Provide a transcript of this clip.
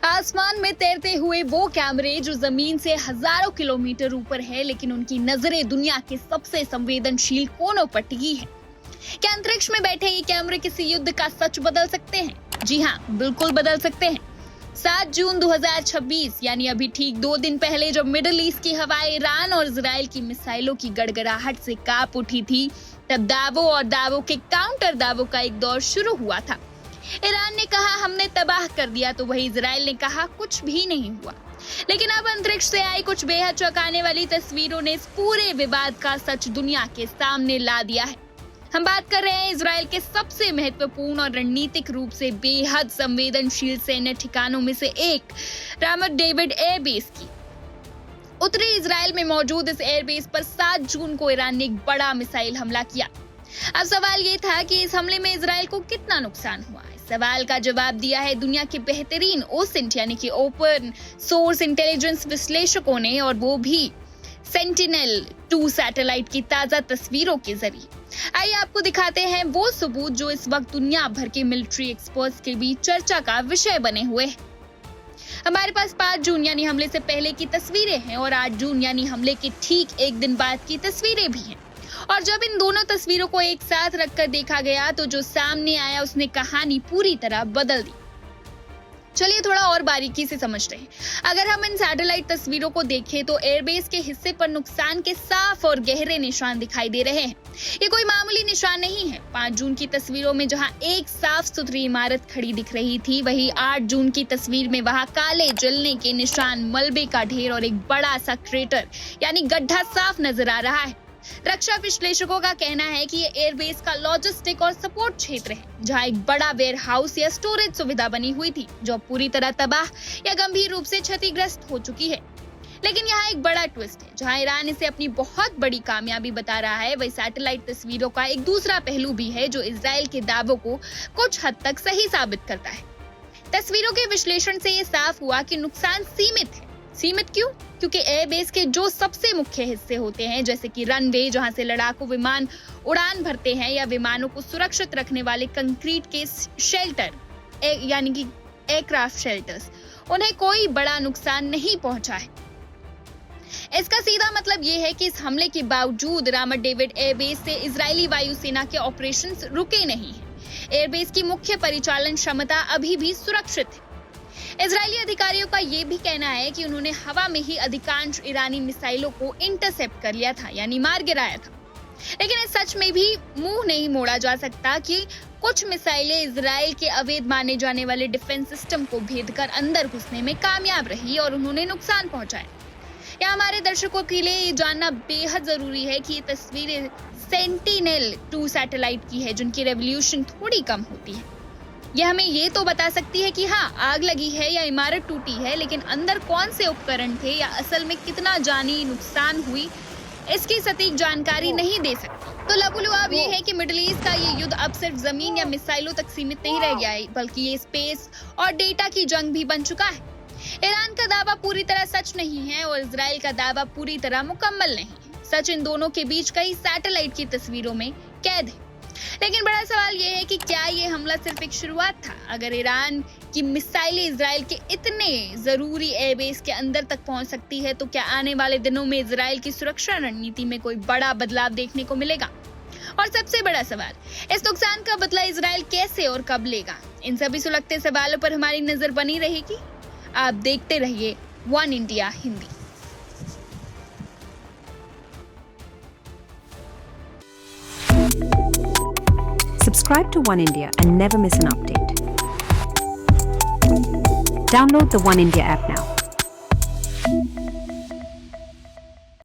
आसमान में तैरते हुए वो कैमरे जो जमीन से हजारों किलोमीटर ऊपर है, लेकिन उनकी नजरें दुनिया के सबसे संवेदनशील कोनों पर टिकी है। क्या अंतरिक्ष में बैठे ये कैमरे किसी युद्ध का सच बदल सकते हैं? जी हाँ, बिल्कुल बदल सकते हैं। 7 जून 2026 यानी अभी ठीक 2 दिन पहले जब मिडिल ईस्ट की हवाएं ईरान और इजराइल की मिसाइलों की गड़गड़ाहट से कांप उठी थी, तब दावों और दावों के काउंटर दावों का एक दौर शुरू हुआ था। ईरान ने कहा हमने तबाह कर दिया, तो वही इजराइल ने कहा कुछ भी नहीं हुआ। लेकिन अब अंतरिक्ष से आई कुछ बेहद चौंकाने वाली तस्वीरों ने इस पूरे विवाद का सच दुनिया के सामने ला दिया है। हम बात कर रहे हैं इजराइल के सबसे महत्वपूर्ण और रणनीतिक रूप से बेहद संवेदनशील सैन्य ठिकानों में से एक रामत डेविड एयरबेस की। उत्तरी इजराइल में मौजूद इस एयरबेस पर 7 जून को ईरान ने एक बड़ा मिसाइल हमला किया। अब सवाल ये था कि इस हमले में इजराइल को कितना नुकसान हुआ। इस सवाल का जवाब दिया है दुनिया के बेहतरीन ओसिंट यानी कि ओपन सोर्स इंटेलिजेंस विश्लेषकों ने, और वो भी सेंटिनेल-2 सैटेलाइट की ताजा तस्वीरों के जरिए। आइए आपको दिखाते हैं वो सबूत जो इस वक्त दुनिया भर के मिलिट्री एक्सपर्ट्स के बीच चर्चा का विषय बने हुए हैं। हमारे पास 5 जून यानी हमले से पहले की तस्वीरें हैं और 8 जून यानी हमले के ठीक एक दिन बाद की तस्वीरें भी हैं। और जब इन दोनों तस्वीरों को एक साथ रखकर देखा गया तो जो सामने आया उसने कहानी पूरी तरह बदल दी। चलिए थोड़ा और बारीकी से समझते हैं। अगर हम इन सैटेलाइट तस्वीरों को देखें तो एयरबेस के हिस्से पर नुकसान के साफ और गहरे निशान दिखाई दे रहे हैं। ये कोई मामूली निशान नहीं है। 5 जून की तस्वीरों में जहां एक साफ सुथरी इमारत खड़ी दिख रही थी, वहीं 8 जून की तस्वीर में वहां काले जलने के निशान, मलबे का ढेर और एक बड़ा सा क्रेटर यानी गड्ढा साफ नजर आ रहा है। रक्षा विश्लेषकों का कहना है कि ये एयरबेस का लॉजिस्टिक और सपोर्ट क्षेत्र है, जहां एक बड़ा वेयर हाउस या स्टोरेज सुविधा बनी हुई थी जो पूरी तरह तबाह या गंभीर रूप से क्षतिग्रस्त हो चुकी है। लेकिन यहाँ एक बड़ा ट्विस्ट है। जहां ईरान इसे अपनी बहुत बड़ी कामयाबी बता रहा है, वही सैटेलाइट तस्वीरों का एक दूसरा पहलू भी है जो इजराइल के दावों को कुछ हद तक सही साबित करता है। तस्वीरों के विश्लेषण से ये साफ हुआ कि नुकसान सीमित है। सीमित क्यों? क्योंकि एयरबेस के जो सबसे मुख्य हिस्से होते हैं, जैसे कि रनवे जहां से लड़ाकू विमान उड़ान भरते हैं, या विमानों को सुरक्षित रखने वाले कंक्रीट के शेल्टर यानी कि एयरक्राफ्ट शेल्टर्स, उन्हें कोई बड़ा नुकसान नहीं पहुंचा है। इसका सीधा मतलब ये है कि इस हमले के बावजूद रामत डेविड एयरबेस से इजरायली वायुसेना के ऑपरेशंस रुके नहीं हैं। एयरबेस की मुख्य परिचालन क्षमता अभी भी सुरक्षित है। इजरायली अधिकारियों का ये भी कहना है कि उन्होंने हवा में ही अधिकांश ईरानी मिसाइलों को इंटरसेप्ट कर लिया था, यानी मार गिराया था। लेकिन इस सच में भी मुंह नहीं मोड़ा जा सकता कि कुछ मिसाइलें इजराइल के अवैध माने जाने वाले डिफेंस सिस्टम को भेदकर अंदर घुसने में कामयाब रही और उन्होंने नुकसान पहुंचाया। या हमारे दर्शकों के लिए ये जानना बेहद जरूरी है कि ये तस्वीरें सेंटिनेल-2 सैटेलाइट की है, जिनकी रेवोल्यूशन थोड़ी कम होती है। यह हमें ये तो बता सकती है कि हाँ, आग लगी है या इमारत टूटी है, लेकिन अंदर कौन से उपकरण थे या असल में कितना जानी नुकसान हुई, इसकी सटीक जानकारी नहीं दे सकती। तो लबुलुआब ये है कि मिडिल ईस्ट का ये युद्ध अब सिर्फ जमीन या मिसाइलों तक सीमित नहीं रह गया है, बल्कि ये स्पेस और डेटा की जंग भी बन चुका है। ईरान का दावा पूरी तरह सच नहीं है और इजराइल का दावा पूरी तरह मुकम्मल नहीं है। सच इन दोनों के बीच कई सैटेलाइट की तस्वीरों में कैद है। लेकिन बड़ा सवाल ये है कि क्या ये हमला सिर्फ एक शुरुआत था? अगर ईरान की मिसाइलें इजराइल के इतने जरूरी एयरबेस के अंदर तक पहुंच सकती है, तो क्या आने वाले दिनों में इजराइल की सुरक्षा रणनीति में कोई बड़ा बदलाव देखने को मिलेगा? और सबसे बड़ा सवाल, इस नुकसान का बदला इजराइल कैसे और कब लेगा? इन सभी सुलगते सवालों पर हमारी नजर बनी रहेगी। आप देखते रहिए one India Hindi. Subscribe to One India and never miss an update. Download the One India app now.